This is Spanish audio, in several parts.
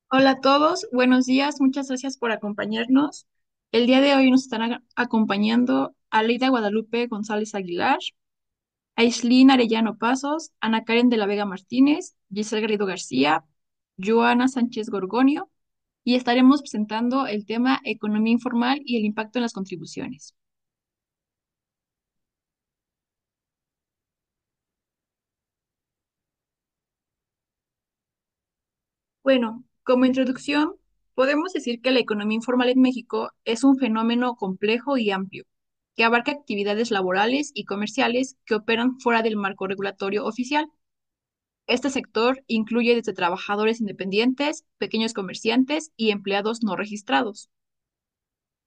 Hola a todos, buenos días, muchas gracias por acompañarnos. El día de hoy nos están acompañando Aleida Guadalupe González Aguilar, Aislinn Arellano Pasos, Ana Karen de la Vega Martínez, Giselle Garrido García, Joana Sánchez Gorgonio, y estaremos presentando el tema economía informal y el impacto en las contribuciones. Bueno, como introducción, podemos decir que la economía informal en México es un fenómeno complejo y amplio, que abarca actividades laborales y comerciales que operan fuera del marco regulatorio oficial. Este sector incluye desde trabajadores independientes, pequeños comerciantes y empleados no registrados,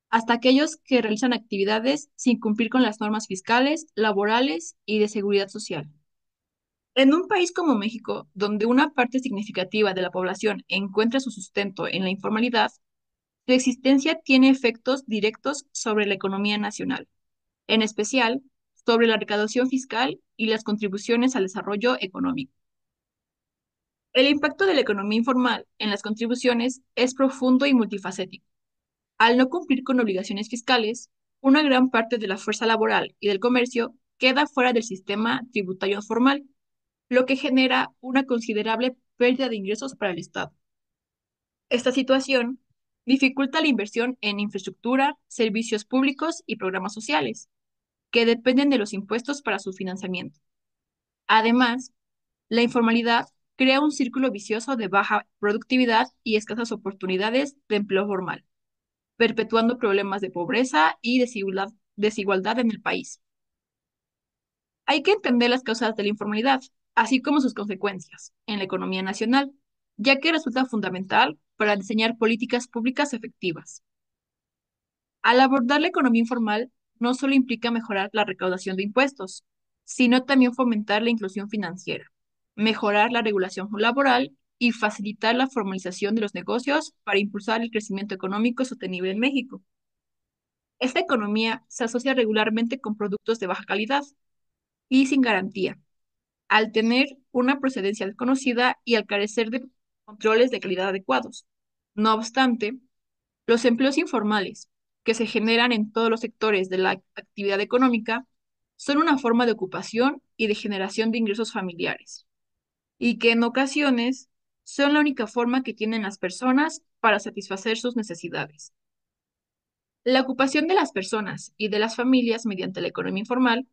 hasta aquellos que realizan actividades sin cumplir con las normas fiscales, laborales y de seguridad social. En un país como México, donde una parte significativa de la población encuentra su sustento en la informalidad, su existencia tiene efectos directos sobre la economía nacional, en especial sobre la recaudación fiscal y las contribuciones al desarrollo económico. El impacto de la economía informal en las contribuciones es profundo y multifacético. Al no cumplir con obligaciones fiscales, una gran parte de la fuerza laboral y del comercio queda fuera del sistema tributario formal, lo que genera una considerable pérdida de ingresos para el Estado. Esta situación dificulta la inversión en infraestructura, servicios públicos y programas sociales, que dependen de los impuestos para su financiamiento. Además, la informalidad crea un círculo vicioso de baja productividad y escasas oportunidades de empleo formal, perpetuando problemas de pobreza y desigualdad en el país. Hay que entender las causas de la informalidad, así como sus consecuencias en la economía nacional, ya que resulta fundamental para diseñar políticas públicas efectivas. Al abordar la economía informal, no solo implica mejorar la recaudación de impuestos, sino también fomentar la inclusión financiera, mejorar la regulación laboral y facilitar la formalización de los negocios para impulsar el crecimiento económico sostenible en México. Esta economía se asocia regularmente con productos de baja calidad y sin garantía, al tener una procedencia desconocida y al carecer de controles de calidad adecuados. No obstante, los empleos informales, que se generan en todos los sectores de la actividad económica, son una forma de ocupación y de generación de ingresos familiares, y que en ocasiones son la única forma que tienen las personas para satisfacer sus necesidades. La ocupación de las personas y de las familias mediante la economía informal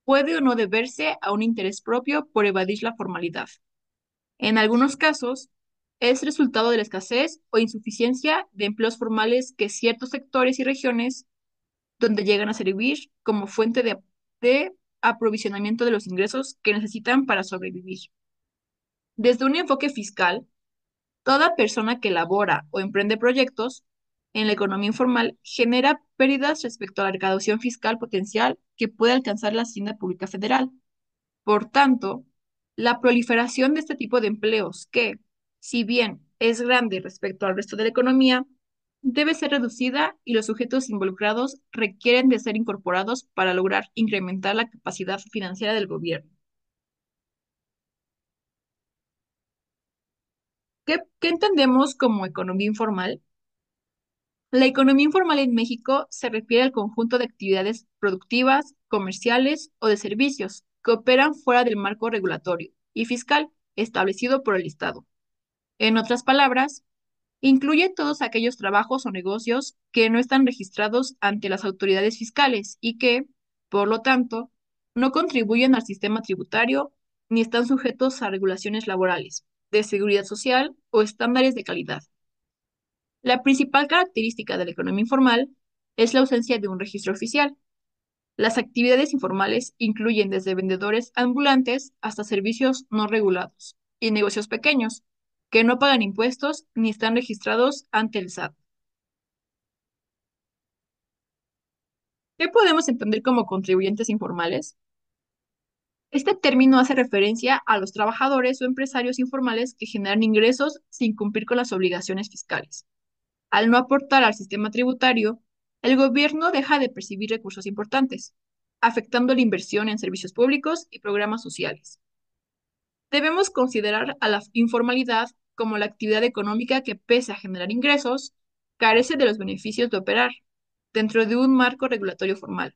puede o no deberse a un interés propio por evadir la formalidad. En algunos casos, es resultado de la escasez o insuficiencia de empleos formales que ciertos sectores y regiones donde llegan a servir como fuente de aprovisionamiento de los ingresos que necesitan para sobrevivir. Desde un enfoque fiscal, toda persona que elabora o emprende proyectos en la economía informal genera pérdidas respecto a la recaudación fiscal potencial que puede alcanzar la Hacienda Pública Federal. Por tanto, la proliferación de este tipo de empleos que, si bien es grande respecto al resto de la economía, debe ser reducida y los sujetos involucrados requieren de ser incorporados para lograr incrementar la capacidad financiera del gobierno. ¿Qué entendemos como economía informal? La economía informal en México se refiere al conjunto de actividades productivas, comerciales o de servicios que operan fuera del marco regulatorio y fiscal establecido por el Estado. En otras palabras, incluye todos aquellos trabajos o negocios que no están registrados ante las autoridades fiscales y que, por lo tanto, no contribuyen al sistema tributario ni están sujetos a regulaciones laborales, de seguridad social o estándares de calidad. La principal característica de la economía informal es la ausencia de un registro oficial. Las actividades informales incluyen desde vendedores ambulantes hasta servicios no regulados y negocios pequeños que no pagan impuestos ni están registrados ante el SAT. ¿Qué podemos entender como contribuyentes informales? Este término hace referencia a los trabajadores o empresarios informales que generan ingresos sin cumplir con las obligaciones fiscales. Al no aportar al sistema tributario, el gobierno deja de percibir recursos importantes, afectando la inversión en servicios públicos y programas sociales. Debemos considerar a la informalidad como la actividad económica que, pese a generar ingresos, carece de los beneficios de operar dentro de un marco regulatorio formal,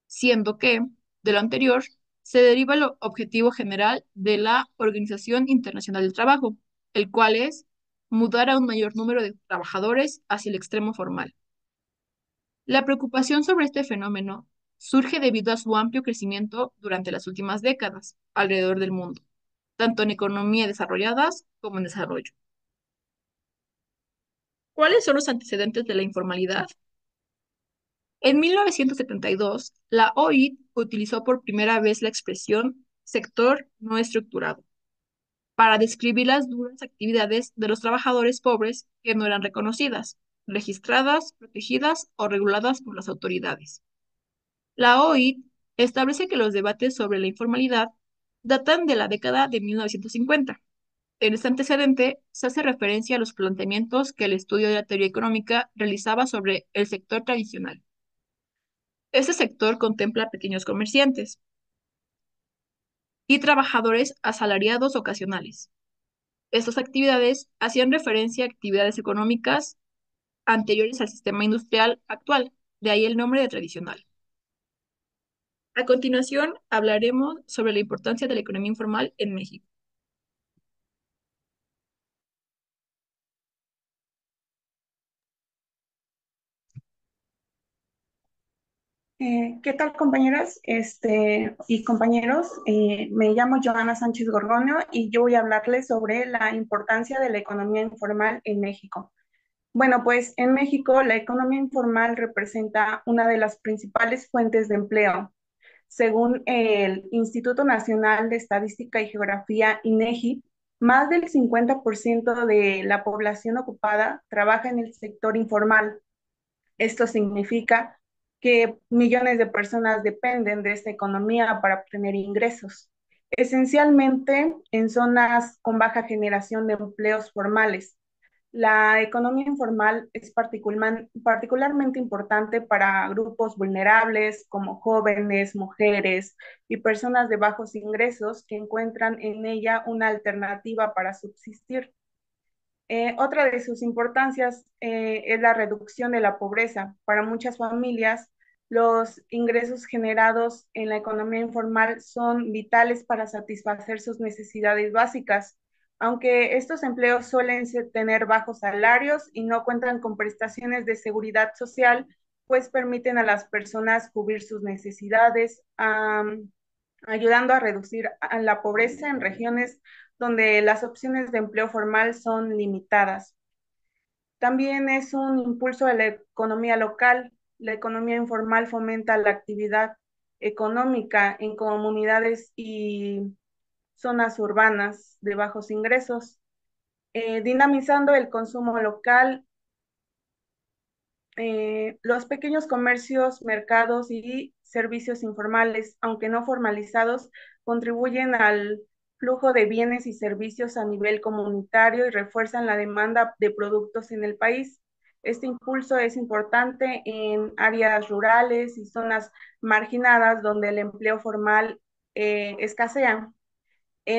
siendo que, de lo anterior, se deriva el objetivo general de la Organización Internacional del Trabajo, el cual es mudar a un mayor número de trabajadores hacia el extremo formal. La preocupación sobre este fenómeno surge debido a su amplio crecimiento durante las últimas décadas alrededor del mundo, tanto en economías desarrolladas como en desarrollo. ¿Cuáles son los antecedentes de la informalidad? En 1972, la OIT utilizó por primera vez la expresión sector no estructurado para describir las duras actividades de los trabajadores pobres que no eran reconocidas, registradas, protegidas o reguladas por las autoridades. La OIT establece que los debates sobre la informalidad datan de la década de 1950. En este antecedente se hace referencia a los planteamientos que el estudio de la teoría económica realizaba sobre el sector tradicional. Este sector contempla pequeños comerciantes y trabajadores asalariados ocasionales. Estas actividades hacían referencia a actividades económicas anteriores al sistema industrial actual, de ahí el nombre de tradicional. A continuación, hablaremos sobre la importancia de la economía informal en México. ¿Qué tal, compañeras y compañeros? Me llamo Joana Sánchez Gorgonio y yo voy a hablarles sobre la importancia de la economía informal en México. Bueno, pues en México la economía informal representa una de las principales fuentes de empleo. Según el Instituto Nacional de Estadística y Geografía, INEGI, más del 50% de la población ocupada trabaja en el sector informal. Esto significa que millones de personas dependen de esta economía para obtener ingresos, esencialmente en zonas con baja generación de empleos formales. La economía informal es particularmente importante para grupos vulnerables como jóvenes, mujeres y personas de bajos ingresos que encuentran en ella una alternativa para subsistir. Otra de sus importancias es la reducción de la pobreza. Para muchas familias, los ingresos generados en la economía informal son vitales para satisfacer sus necesidades básicas. Aunque estos empleos suelen tener bajos salarios y no cuentan con prestaciones de seguridad social, pues permiten a las personas cubrir sus necesidades, ayudando a reducir la pobreza en regiones donde las opciones de empleo formal son limitadas. También es un impulso de la economía local. La economía informal fomenta la actividad económica en comunidades y zonas urbanas de bajos ingresos, dinamizando el consumo local. Los pequeños comercios, mercados y servicios informales, aunque no formalizados, contribuyen al flujo de bienes y servicios a nivel comunitario y refuerzan la demanda de productos en el país. Este impulso es importante en áreas rurales y zonas marginadas donde el empleo formal escasea.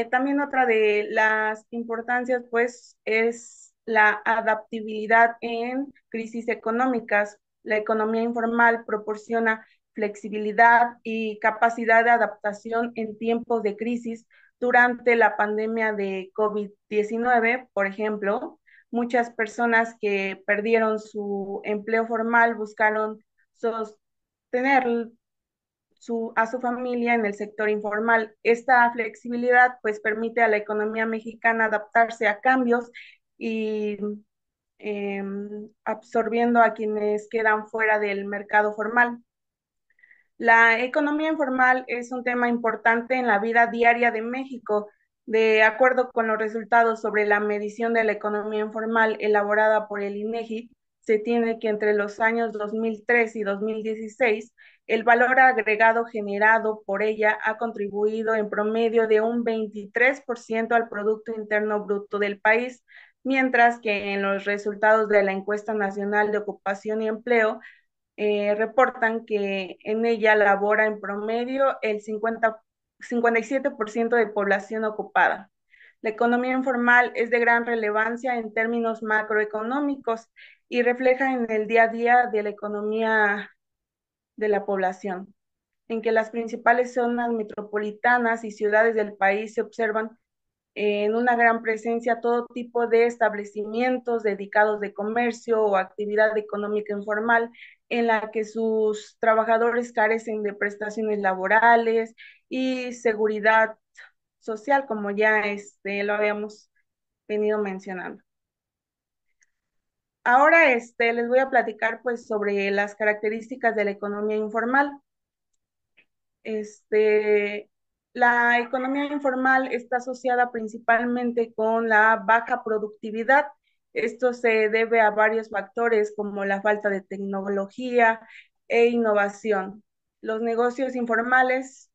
También otra de las importancias, pues, es la adaptabilidad en crisis económicas. La economía informal proporciona flexibilidad y capacidad de adaptación en tiempos de crisis. Durante la pandemia de COVID-19, por ejemplo, muchas personas que perdieron su empleo formal buscaron sostener a su familia en el sector informal. Esta flexibilidad pues permite a la economía mexicana adaptarse a cambios y absorbiendo a quienes quedan fuera del mercado formal. La economía informal es un tema importante en la vida diaria de México. De acuerdo con los resultados sobre la medición de la economía informal elaborada por el INEGI, se tiene que entre los años 2003 y 2016, el valor agregado generado por ella ha contribuido en promedio de un 23% al Producto Interno Bruto del país, mientras que en los resultados de la Encuesta Nacional de Ocupación y Empleo reportan que en ella labora en promedio el 57% de población ocupada. La economía informal es de gran relevancia en términos macroeconómicos y refleja en el día a día de la economía de la población, en que las principales zonas metropolitanas y ciudades del país se observan en una gran presencia todo tipo de establecimientos dedicados de comercio o actividad económica informal en la que sus trabajadores carecen de prestaciones laborales y seguridad social, como ya lo habíamos venido mencionando. Ahora les voy a platicar pues sobre las características de la economía informal. Este, la economía informal está asociada principalmente con la baja productividad. Esto se debe a varios factores como la falta de tecnología e innovación. Los negocios informales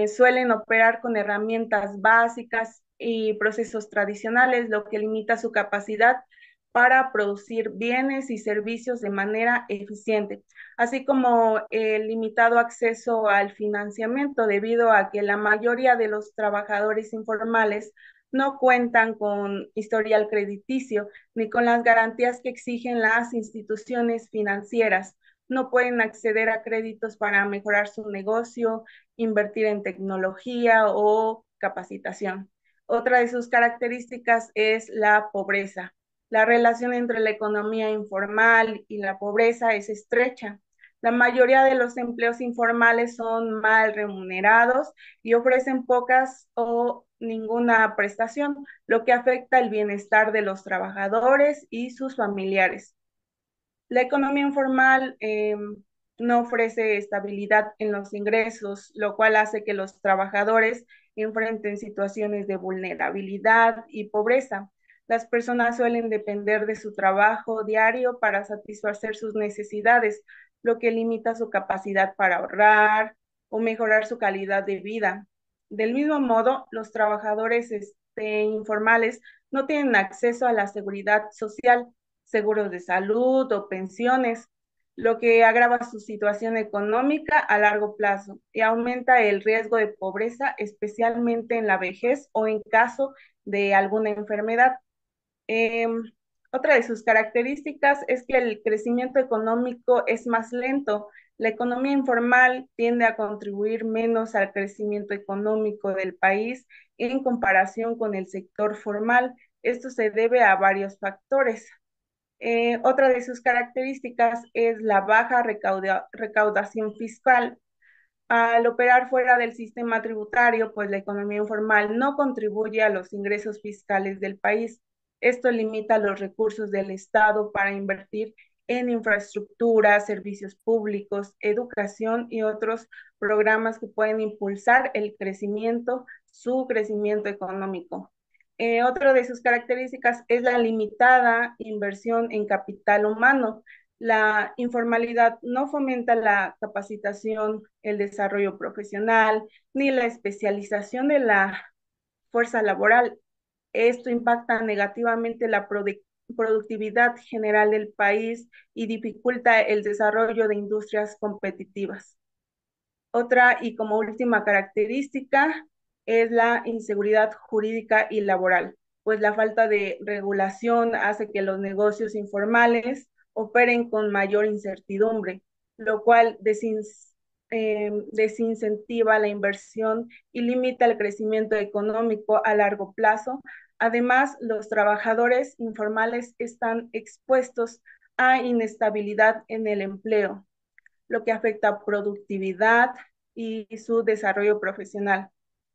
suelen operar con herramientas básicas y procesos tradicionales, lo que limita su capacidad para producir bienes y servicios de manera eficiente, así como el limitado acceso al financiamiento debido a que la mayoría de los trabajadores informales no cuentan con historial crediticio ni con las garantías que exigen las instituciones financieras. No pueden acceder a créditos para mejorar su negocio, invertir en tecnología o capacitación. Otra de sus características es la pobreza. La relación entre la economía informal y la pobreza es estrecha. La mayoría de los empleos informales son mal remunerados y ofrecen pocas o ninguna prestación, lo que afecta el bienestar de los trabajadores y sus familiares. La economía informal no ofrece estabilidad en los ingresos, lo cual hace que los trabajadores enfrenten situaciones de vulnerabilidad y pobreza. Las personas suelen depender de su trabajo diario para satisfacer sus necesidades, lo que limita su capacidad para ahorrar o mejorar su calidad de vida. Del mismo modo, los trabajadores informales no tienen acceso a la seguridad social, seguros de salud o pensiones, lo que agrava su situación económica a largo plazo y aumenta el riesgo de pobreza, especialmente en la vejez o en caso de alguna enfermedad. Eh, Otra de sus características es que el crecimiento económico es más lento. La economía informal tiende a contribuir menos al crecimiento económico del país en comparación con el sector formal. Esto se debe a varios factores. Otra de sus características es la baja recaudación fiscal. Al operar fuera del sistema tributario, pues la economía informal no contribuye a los ingresos fiscales del país. Esto limita los recursos del Estado para invertir en infraestructura, servicios públicos, educación y otros programas que pueden impulsar su crecimiento económico. Otra de sus características es la limitada inversión en capital humano. La informalidad no fomenta la capacitación, el desarrollo profesional, ni la especialización de la fuerza laboral. Esto impacta negativamente la productividad general del país y dificulta el desarrollo de industrias competitivas. Otra y como última característica es la inseguridad jurídica y laboral, pues la falta de regulación hace que los negocios informales operen con mayor incertidumbre, lo cual desincentiva la inversión y limita el crecimiento económico a largo plazo. Además, los trabajadores informales están expuestos a inestabilidad en el empleo, lo que afecta a productividad y su desarrollo profesional.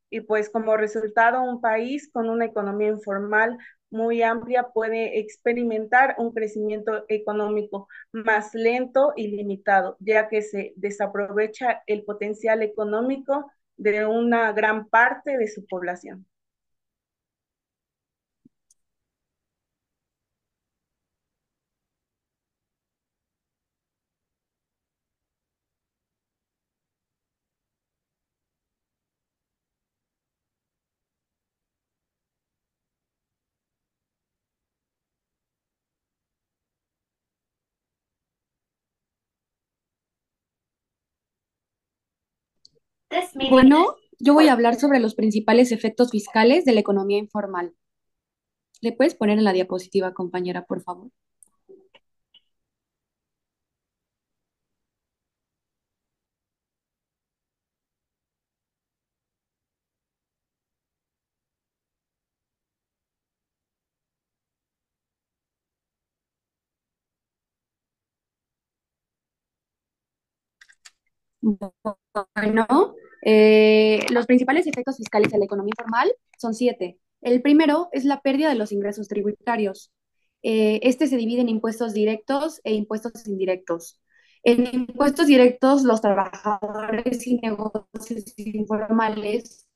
Y pues como resultado, un país con una economía informal muy amplia puede experimentar un crecimiento económico más lento y limitado, ya que se desaprovecha el potencial económico de una gran parte de su población. Bueno, Yo voy a hablar sobre los principales efectos fiscales de la economía informal. ¿Le puedes poner en la diapositiva, compañera, por favor? Bueno, los principales efectos fiscales de la economía informal son siete. El primero es la pérdida de los ingresos tributarios. Este se divide en impuestos directos e impuestos indirectos. En impuestos directos, los trabajadores y negocios informales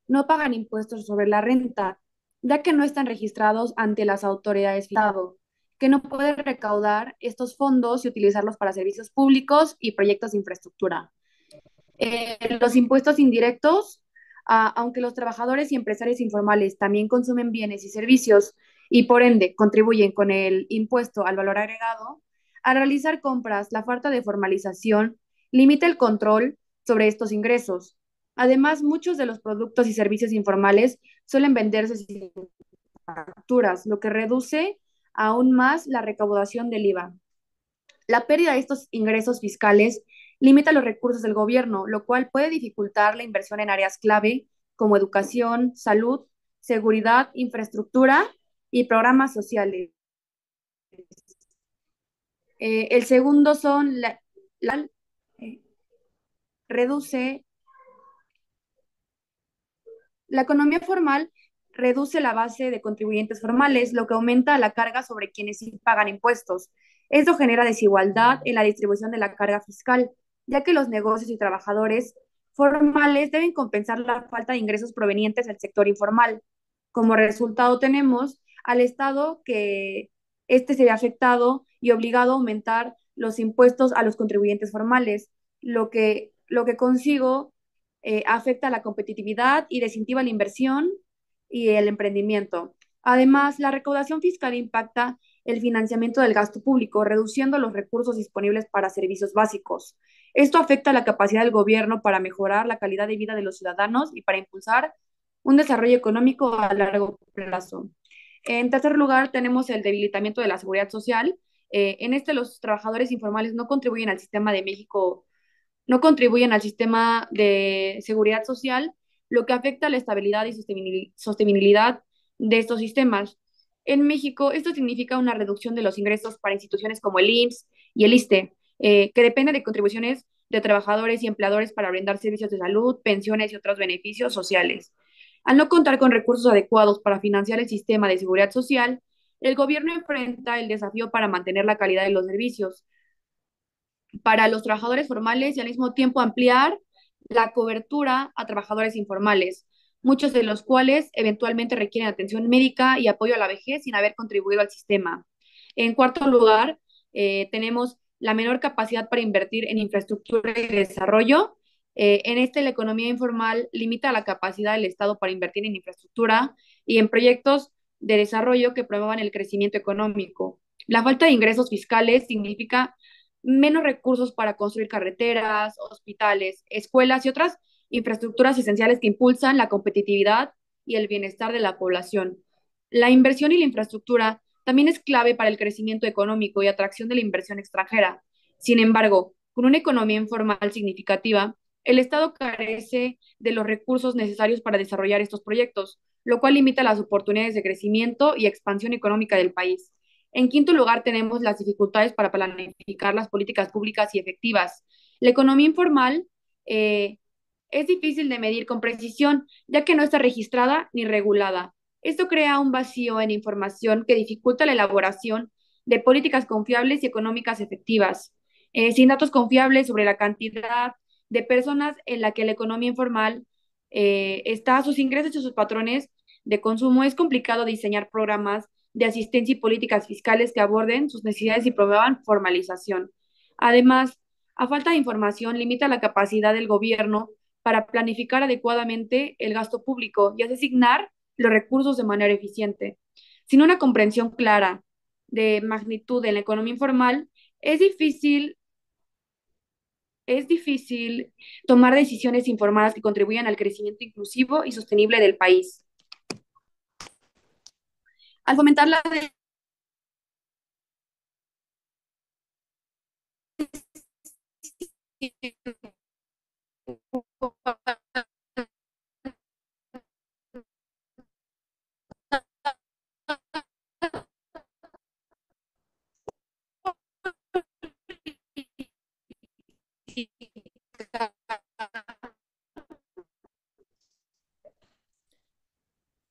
no pagan impuestos sobre la renta, ya que no están registrados ante las autoridades del Estado, que no pueden recaudar estos fondos y utilizarlos para servicios públicos y proyectos de infraestructura. Los impuestos indirectos, aunque los trabajadores y empresarios informales también consumen bienes y servicios y por ende contribuyen con el impuesto al valor agregado, al realizar compras, la falta de formalización limita el control sobre estos ingresos. Además, muchos de los productos y servicios informales suelen venderse sin facturas, lo que reduce aún más la recaudación del IVA. La pérdida de estos ingresos fiscales limita los recursos del gobierno, lo cual puede dificultar la inversión en áreas clave como educación, salud, seguridad, infraestructura y programas sociales. El segundo son eh, reduce la economía formal reduce la base de contribuyentes formales, lo que aumenta la carga sobre quienes sí pagan impuestos. Esto genera desigualdad en la distribución de la carga fiscal, ya que los negocios y trabajadores formales deben compensar la falta de ingresos provenientes del sector informal. Como resultado tenemos al Estado que este se ve afectado y obligado a aumentar los impuestos a los contribuyentes formales, lo que consigo afecta la competitividad y desincentiva la inversión y el emprendimiento. Además, la recaudación fiscal impacta el financiamiento del gasto público, reduciendo los recursos disponibles para servicios básicos. Esto afecta la capacidad del gobierno para mejorar la calidad de vida de los ciudadanos y para impulsar un desarrollo económico a largo plazo. En tercer lugar, tenemos el debilitamiento de la seguridad social. En este, los trabajadores informales no contribuyen al sistema de seguridad social, lo que afecta la estabilidad y sostenibilidad de estos sistemas. En México, esto significa una reducción de los ingresos para instituciones como el IMSS y el ISSSTE, que dependen de contribuciones de trabajadores y empleadores para brindar servicios de salud, pensiones y otros beneficios sociales. Al no contar con recursos adecuados para financiar el sistema de seguridad social, el gobierno enfrenta el desafío para mantener la calidad de los servicios, para los trabajadores formales y al mismo tiempo ampliar la cobertura a trabajadores informales, muchos de los cuales eventualmente requieren atención médica y apoyo a la vejez sin haber contribuido al sistema. En cuarto lugar, tenemos la menor capacidad para invertir en infraestructura y desarrollo. En este, la economía informal limita la capacidad del Estado para invertir en infraestructura y en proyectos de desarrollo que promuevan el crecimiento económico. La falta de ingresos fiscales significa menos recursos para construir carreteras, hospitales, escuelas y otras infraestructuras esenciales que impulsan la competitividad y el bienestar de la población. La inversión y la infraestructura también es clave para el crecimiento económico y atracción de la inversión extranjera. Sin embargo, con una economía informal significativa, el Estado carece de los recursos necesarios para desarrollar estos proyectos, lo cual limita las oportunidades de crecimiento y expansión económica del país. En quinto lugar, tenemos las dificultades para planificar las políticas públicas y efectivas. La economía informal eh, es difícil de medir con precisión, ya que no está registrada ni regulada. Esto crea un vacío en información que dificulta la elaboración de políticas confiables y económicas efectivas. Sin datos confiables sobre la cantidad de personas en la que la economía informal está, sus ingresos y sus patrones de consumo, es complicado diseñar programas de asistencia y políticas fiscales que aborden sus necesidades y promuevan formalización. Además, a falta de información, limita la capacidad del gobierno para planificar adecuadamente el gasto público y asignar los recursos de manera eficiente. Sin una comprensión clara de magnitud de la economía informal, es difícil es difícil tomar decisiones informadas que contribuyan al crecimiento inclusivo y sostenible del país. Al fomentar la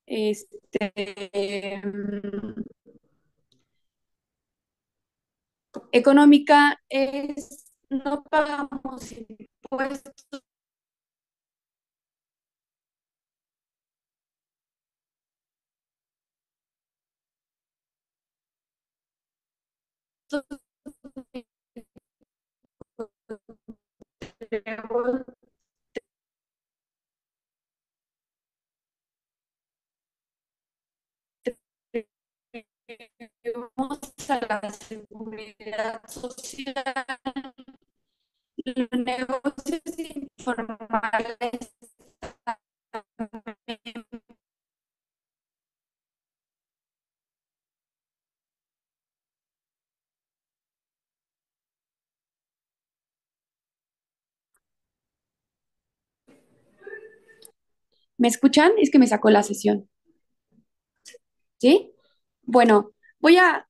este, económica es no pagamos impuestos a la seguridad social, los negocios informales. ¿Me escuchan? Es que me sacó la sesión, ¿sí? Bueno,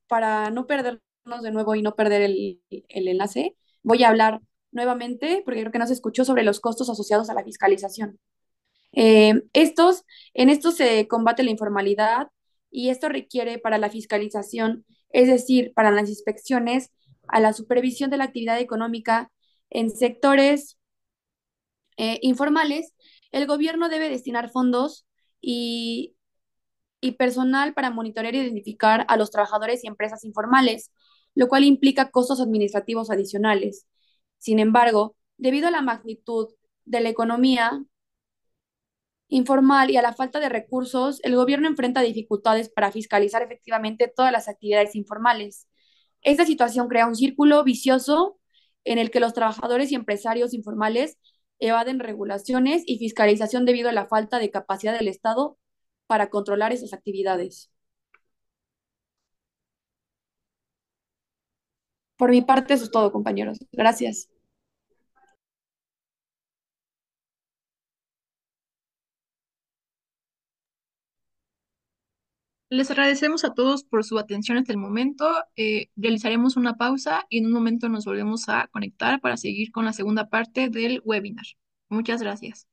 para no perdernos de nuevo y no perder el enlace, voy a hablar nuevamente, porque creo que no se escuchó, sobre los costos asociados a la fiscalización. En estos se combate la informalidad y esto requiere para la fiscalización, es decir, para las inspecciones, a la supervisión de la actividad económica en sectores informales, el gobierno debe destinar fondos y, y personal para monitorear e identificar a los trabajadores y empresas informales, lo cual implica costos administrativos adicionales. Sin embargo, debido a la magnitud de la economía informal y a la falta de recursos, el gobierno enfrenta dificultades para fiscalizar efectivamente todas las actividades informales. Esta situación crea un círculo vicioso en el que los trabajadores y empresarios informales evaden regulaciones y fiscalización debido a la falta de capacidad del Estado para controlar esas actividades. Por mi parte, eso es todo, compañeros. Gracias. Les agradecemos a todos por su atención hasta el momento. Realizaremos una pausa y en un momento nos volvemos a conectar para seguir con la segunda parte del webinar. Muchas gracias.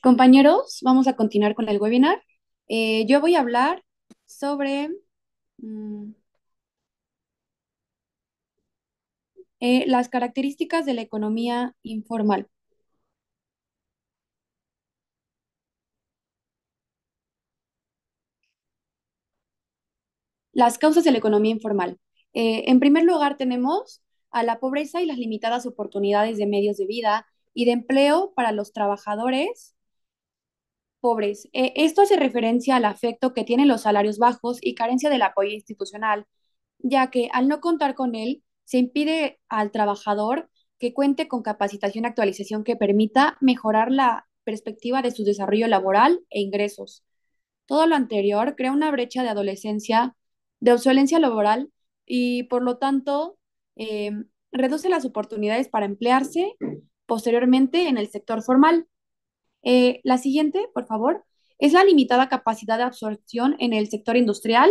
Compañeros, vamos a continuar con el webinar. Yo voy a hablar sobre mm, las características de la economía informal. Las causas de la economía informal. En primer lugar, tenemos a la pobreza y las limitadas oportunidades de medios de vida y de empleo para los trabajadores pobres. Esto hace referencia al afecto que tienen los salarios bajos y carencia del apoyo institucional, ya que al no contar con él, se impide al trabajador que cuente con capacitación y actualización que permita mejorar la perspectiva de su desarrollo laboral e ingresos. Todo lo anterior crea una brecha de adolescencia, de obsolencia laboral y, por lo tanto, eh, reduce las oportunidades para emplearse posteriormente en el sector formal. La siguiente, por favor, es la limitada capacidad de absorción en el sector industrial.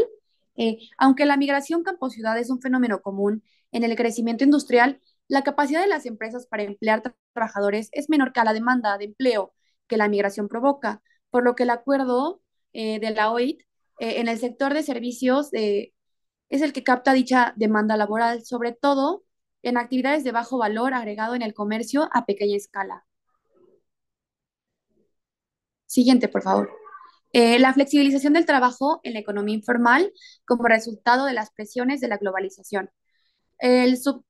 Aunque la migración campo-ciudad es un fenómeno común en el crecimiento industrial, la capacidad de las empresas para emplear trabajadores es menor que la demanda de empleo que la migración provoca, por lo que el acuerdo de la OIT en el sector de servicios es el que capta dicha demanda laboral, sobre todo en actividades de bajo valor agregado en el comercio a pequeña escala. Siguiente, por favor. La flexibilización del trabajo en la economía informal como resultado de las presiones de la globalización. El sub-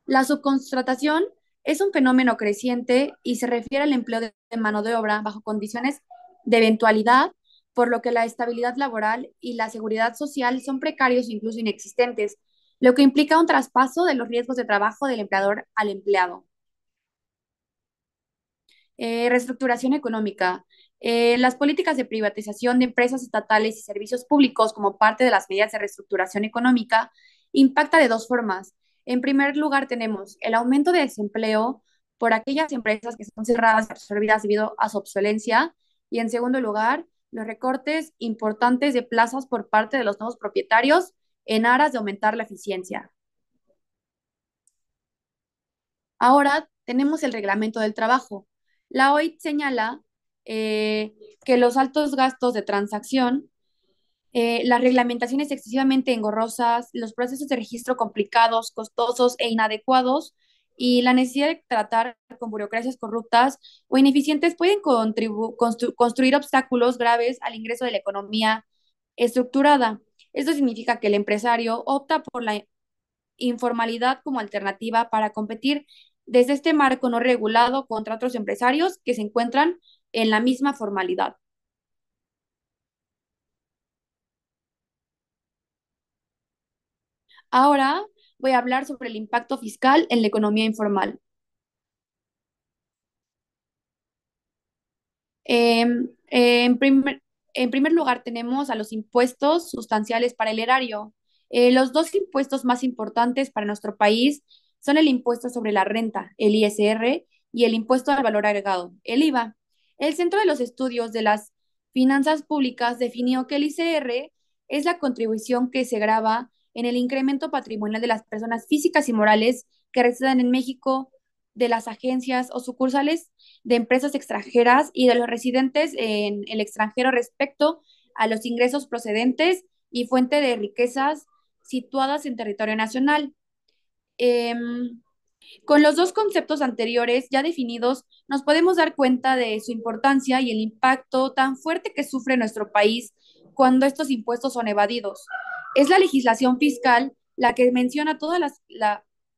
la subcontratación es un fenómeno creciente y se refiere al empleo de mano de obra bajo condiciones de eventualidad, por lo que la estabilidad laboral y la seguridad social son precarios e incluso inexistentes, lo que implica un traspaso de los riesgos de trabajo del empleador al empleado. Reestructuración económica. Las políticas de privatización de empresas estatales y servicios públicos como parte de las medidas de reestructuración económica impacta de dos formas. En primer lugar, tenemos el aumento de desempleo por aquellas empresas que son cerradas y absorbidas debido a su obsolencia. Y en segundo lugar, los recortes importantes de plazas por parte de los nuevos propietarios en aras de aumentar la eficiencia. Ahora tenemos el reglamento del trabajo. La OIT señala eh, que los altos gastos de transacción, las reglamentaciones excesivamente engorrosas, los procesos de registro complicados, costosos e inadecuados y la necesidad de tratar con burocracias corruptas o ineficientes pueden construir obstáculos graves al ingreso de la economía estructurada. Esto significa que el empresario opta por la informalidad como alternativa para competir desde este marco no regulado contra otros empresarios que se encuentran en la misma formalidad. Ahora voy a hablar sobre el impacto fiscal en la economía informal. En primer lugar, tenemos a los impuestos sustanciales para el erario. Los dos impuestos más importantes para nuestro país son el impuesto sobre la renta, el ISR, y el impuesto al valor agregado, el IVA. El Centro de los Estudios de las Finanzas Públicas definió que el ISR es la contribución que se grava en el incremento patrimonial de las personas físicas y morales que residen en México, de las agencias o sucursales de empresas extranjeras y de los residentes en el extranjero respecto a los ingresos procedentes y fuente de riquezas situadas en territorio nacional. Eh, con los dos conceptos anteriores ya definidos, nos podemos dar cuenta de su importancia y el impacto tan fuerte que sufre nuestro país cuando estos impuestos son evadidos. Es la legislación fiscal la que menciona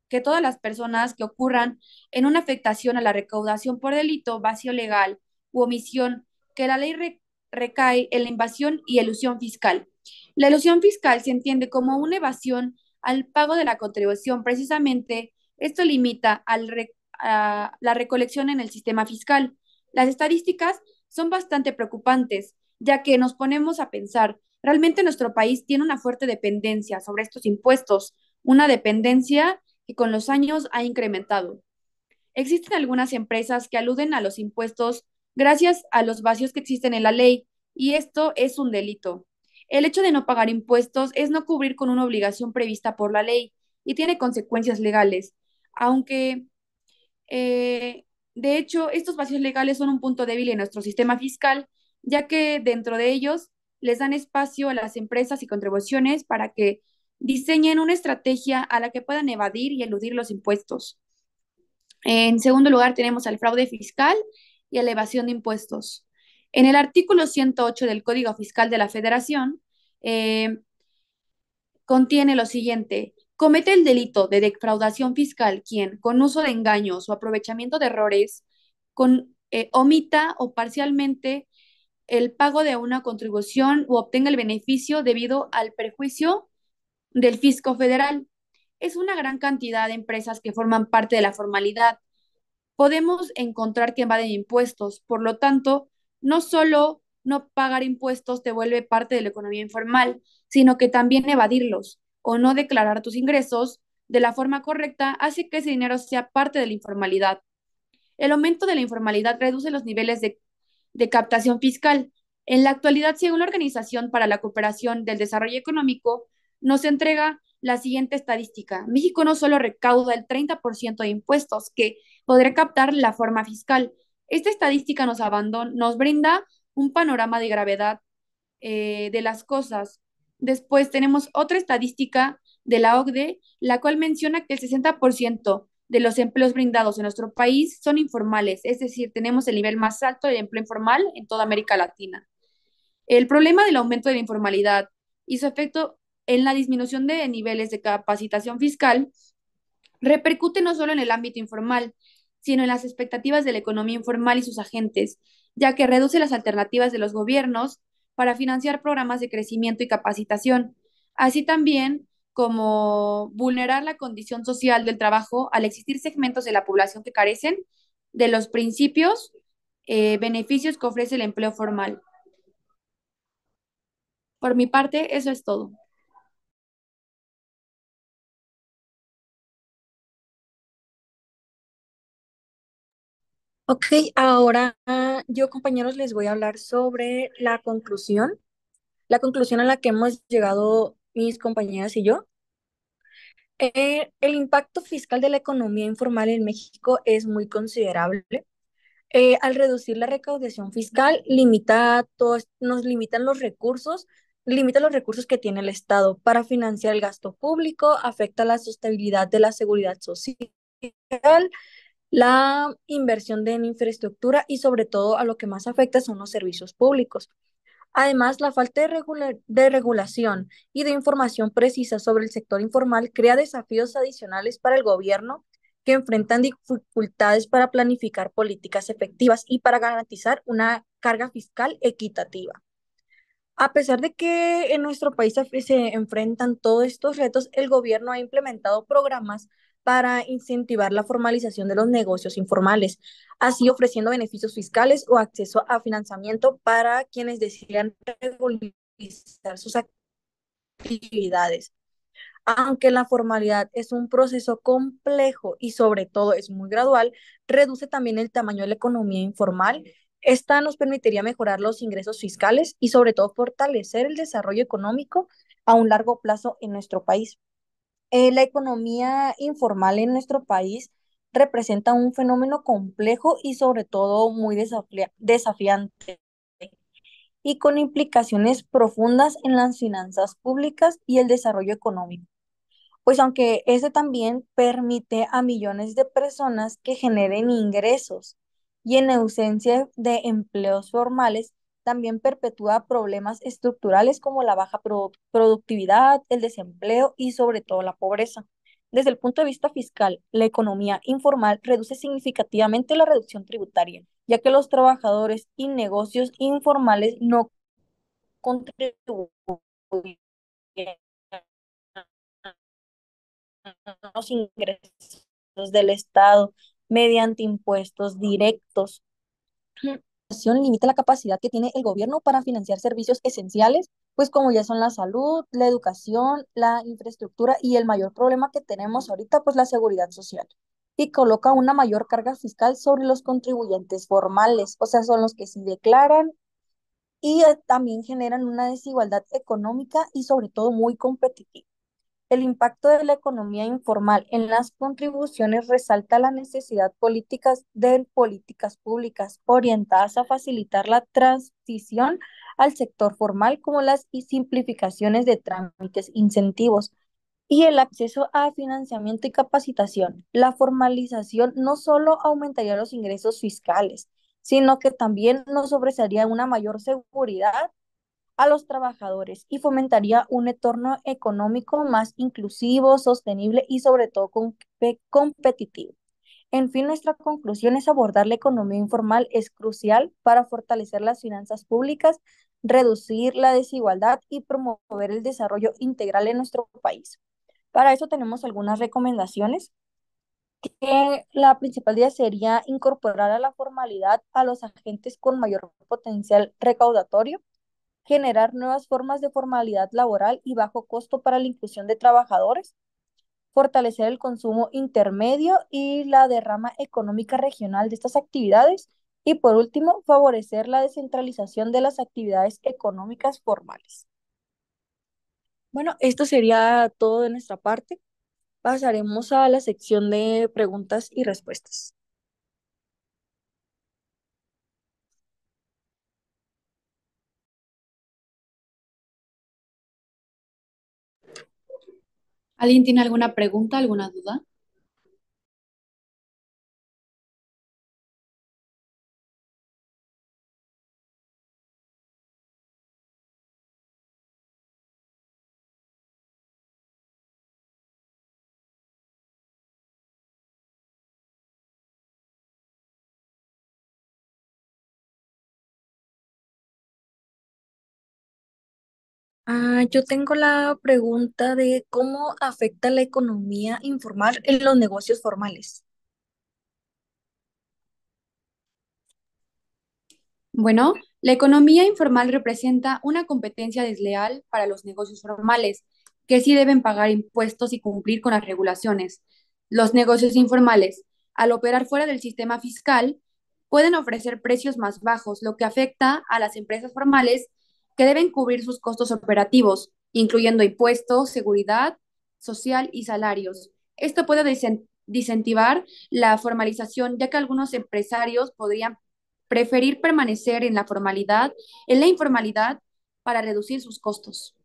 que todas las personas que ocurran en una afectación a la recaudación por delito, vacío legal u omisión, que la ley recae en la invasión y elusión fiscal. La elusión fiscal se entiende como una evasión al pago de la contribución. Precisamente esto limita a la recolección en el sistema fiscal. Las estadísticas son bastante preocupantes, ya que nos ponemos a pensar, realmente nuestro país tiene una fuerte dependencia sobre estos impuestos, una dependencia que con los años ha incrementado. Existen algunas empresas que aluden a los impuestos gracias a los vacíos que existen en la ley, y esto es un delito. El hecho de no pagar impuestos es no cubrir con una obligación prevista por la ley y tiene consecuencias legales, aunque de hecho estos vacíos legales son un punto débil en nuestro sistema fiscal, ya que dentro de ellos les dan espacio a las empresas y contribuciones para que diseñen una estrategia a la que puedan evadir y eludir los impuestos. En segundo lugar, tenemos al fraude fiscal y a la evasión de impuestos. En el artículo 108 del Código Fiscal de la Federación, eh, contiene lo siguiente: comete el delito de defraudación fiscal quien, con uso de engaños o aprovechamiento de errores, omita o parcialmente el pago de una contribución o obtenga el beneficio debido al perjuicio del fisco federal. Es una gran cantidad de empresas que forman parte de la formalidad. Podemos encontrar que evaden impuestos. Por lo tanto, no solo no pagar impuestos te vuelve parte de la economía informal, sino que también evadirlos o no declarar tus ingresos de la forma correcta hace que ese dinero sea parte de la informalidad. El aumento de la informalidad reduce los niveles de captación fiscal. En la actualidad, según la Organización para la Cooperación del Desarrollo Económico, nos entrega la siguiente estadística: México no solo recauda el 30% de impuestos que podría captar la forma fiscal. Esta estadística nos brinda un panorama de gravedad de las cosas. Después tenemos otra estadística de la OCDE, la cual menciona que el 60% de los empleos brindados en nuestro país son informales, es decir, tenemos el nivel más alto de empleo informal en toda América Latina. El problema del aumento de la informalidad y su efecto en la disminución de niveles de capacitación fiscal repercute no solo en el ámbito informal, sino en las expectativas de la economía informal y sus agentes, ya que reduce las alternativas de los gobiernos para financiar programas de crecimiento y capacitación, así también como vulnerar la condición social del trabajo al existir segmentos de la población que carecen de los principios, beneficios que ofrece el empleo formal. Por mi parte, eso es todo. Ok, ahora yo compañeros les voy a hablar sobre la conclusión a la que hemos llegado mis compañeras y yo. El impacto fiscal de la economía informal en México es muy considerable. Al reducir la recaudación fiscal, nos limita los recursos que tiene el Estado para financiar el gasto público, afecta la sostenibilidad de la seguridad social, la inversión en infraestructura y sobre todo a lo que más afecta son los servicios públicos. Además, la falta de regulación y de información precisa sobre el sector informal crea desafíos adicionales para el gobierno que enfrentan dificultades para planificar políticas efectivas y para garantizar una carga fiscal equitativa. A pesar de que en nuestro país se enfrentan todos estos retos, el gobierno ha implementado programas para incentivar la formalización de los negocios informales, así ofreciendo beneficios fiscales o acceso a financiamiento para quienes decidan regularizar sus actividades. Aunque la formalidad es un proceso complejo y sobre todo es muy gradual, reduce también el tamaño de la economía informal. Esta nos permitiría mejorar los ingresos fiscales y sobre todo fortalecer el desarrollo económico a un largo plazo en nuestro país. La economía informal en nuestro país representa un fenómeno complejo y sobre todo muy desafiante y con implicaciones profundas en las finanzas públicas y el desarrollo económico. Pues aunque ese también permite a millones de personas que generen ingresos y en ausencia de empleos formales, también perpetúa problemas estructurales como la baja productividad, el desempleo y sobre todo la pobreza. Desde el punto de vista fiscal, la economía informal reduce significativamente la reducción tributaria, ya que los trabajadores y negocios informales no contribuyen los ingresos del Estado mediante impuestos directos. La limita la capacidad que tiene el gobierno para financiar servicios esenciales, pues como ya son la salud, la educación, la infraestructura y el mayor problema que tenemos ahorita, pues la seguridad social. Y coloca una mayor carga fiscal sobre los contribuyentes formales, o sea, son los que sí declaran y también generan una desigualdad económica y sobre todo muy competitiva. El impacto de la economía informal en las contribuciones resalta la necesidad de políticas públicas orientadas a facilitar la transición al sector formal, como las simplificaciones de trámites, incentivos y el acceso a financiamiento y capacitación. La formalización no solo aumentaría los ingresos fiscales, sino que también nos ofrecería una mayor seguridad a los trabajadores y fomentaría un entorno económico más inclusivo, sostenible y sobre todo competitivo. En fin, nuestra conclusión es abordar la economía informal es crucial para fortalecer las finanzas públicas, reducir la desigualdad y promover el desarrollo integral en nuestro país. Para eso tenemos algunas recomendaciones, que la principal de ellas sería incorporar a la formalidad a los agentes con mayor potencial recaudatorio, generar nuevas formas de formalidad laboral y bajo costo para la inclusión de trabajadores, fortalecer el consumo intermedio y la derrama económica regional de estas actividades y por último, favorecer la descentralización de las actividades económicas formales. Bueno, esto sería todo de nuestra parte. Pasaremos a la sección de preguntas y respuestas. ¿Alguien tiene alguna pregunta, alguna duda? Yo tengo la pregunta de cómo afecta la economía informal en los negocios formales. Bueno, la economía informal representa una competencia desleal para los negocios formales, que sí deben pagar impuestos y cumplir con las regulaciones. Los negocios informales, al operar fuera del sistema fiscal, pueden ofrecer precios más bajos, lo que afecta a las empresas formales que deben cubrir sus costos operativos, incluyendo impuestos, seguridad social y salarios. Esto puede disincentivar la formalización, ya que algunos empresarios podrían preferir permanecer en la informalidad para reducir sus costos.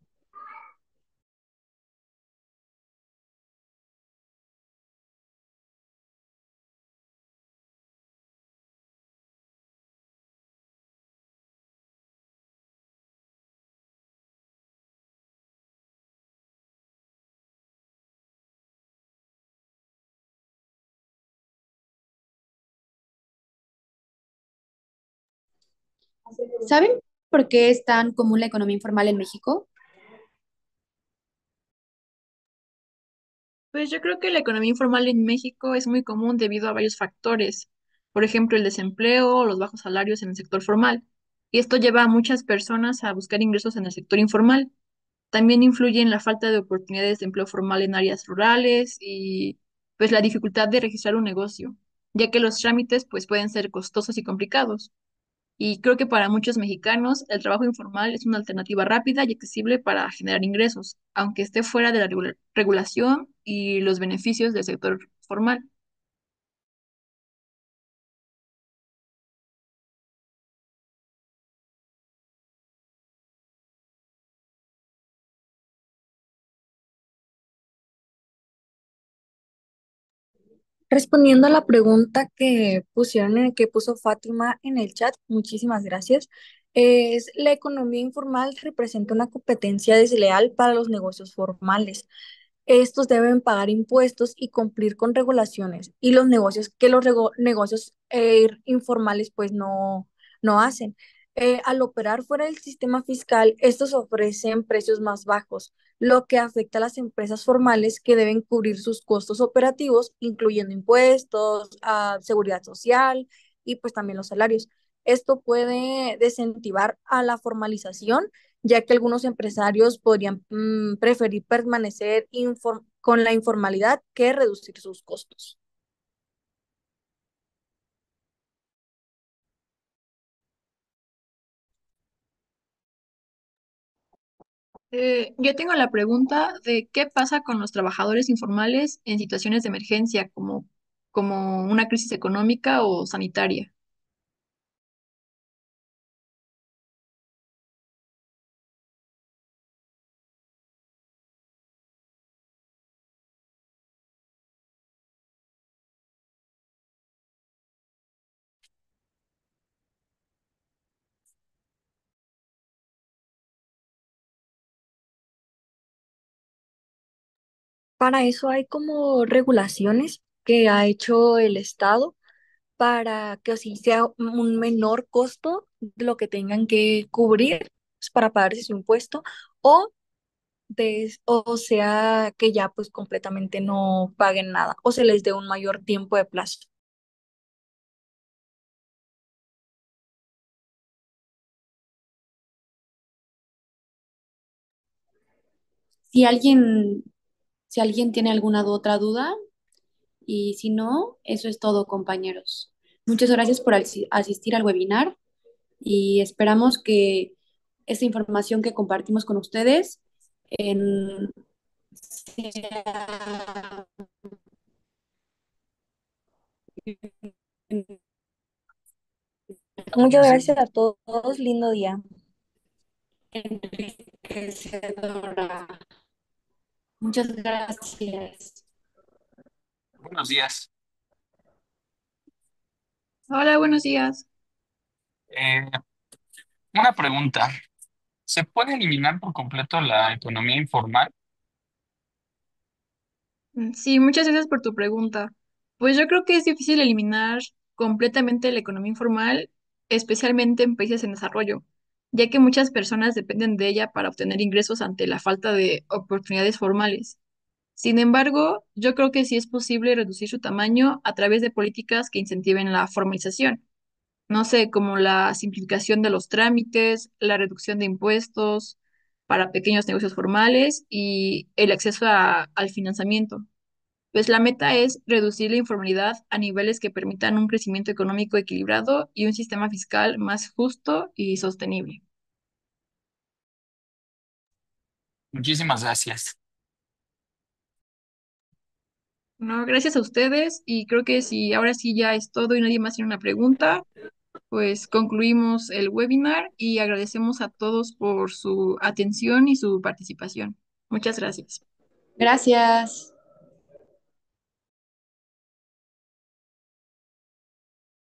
¿Saben por qué es tan común la economía informal en México? Pues yo creo que la economía informal en México es muy común debido a varios factores, por ejemplo, el desempleo o los bajos salarios en el sector formal. Y esto lleva a muchas personas a buscar ingresos en el sector informal. También influye en la falta de oportunidades de empleo formal en áreas rurales y pues la dificultad de registrar un negocio, ya que los trámites pues pueden ser costosos y complicados. Y creo que para muchos mexicanos el trabajo informal es una alternativa rápida y accesible para generar ingresos, aunque esté fuera de la regulación y los beneficios del sector formal. Respondiendo a la pregunta que pusieron, que puso Fátima en el chat, muchísimas gracias. Es la economía informal representa una competencia desleal para los negocios formales. Estos deben pagar impuestos y cumplir con regulaciones y los negocios que negocios informales pues no hacen. Al operar fuera del sistema fiscal, estos ofrecen precios más bajos, lo que afecta a las empresas formales que deben cubrir sus costos operativos, incluyendo impuestos, seguridad social y pues también los salarios. Esto puede desincentivar a la formalización, ya que algunos empresarios podrían preferir permanecer con la informalidad que reducir sus costos. Yo tengo la pregunta de qué pasa con los trabajadores informales en situaciones de emergencia, como una crisis económica o sanitaria. Para eso hay como regulaciones que ha hecho el Estado para que así sea un menor costo de lo que tengan que cubrir pues, para pagar ese impuesto o, o sea que ya pues completamente no paguen nada o se les dé un mayor tiempo de plazo. Si alguien, si alguien tiene alguna otra duda, y si no, eso es todo, compañeros. Muchas gracias por asistir al webinar y esperamos que esta información que compartimos con ustedes en, sea Muchas gracias a todos, lindo día. enriquecedora. Muchas gracias. Buenos días. Hola, buenos días. Eh, una pregunta. ¿Se puede eliminar por completo la economía informal? Sí, muchas gracias por tu pregunta. Pues yo creo que es difícil eliminar completamente la economía informal, especialmente en países en desarrollo, ya que muchas personas dependen de ella para obtener ingresos ante la falta de oportunidades formales. Sin embargo, yo creo que sí es posible reducir su tamaño a través de políticas que incentiven la formalización. No sé, como la simplificación de los trámites, la reducción de impuestos para pequeños negocios formales y el acceso al financiamiento. Pues la meta es reducir la informalidad a niveles que permitan un crecimiento económico equilibrado y un sistema fiscal más justo y sostenible. Muchísimas gracias. No, gracias a ustedes y creo que si ahora sí ya es todo y nadie más tiene una pregunta, pues concluimos el webinar y agradecemos a todos por su atención y su participación. Muchas gracias. Gracias.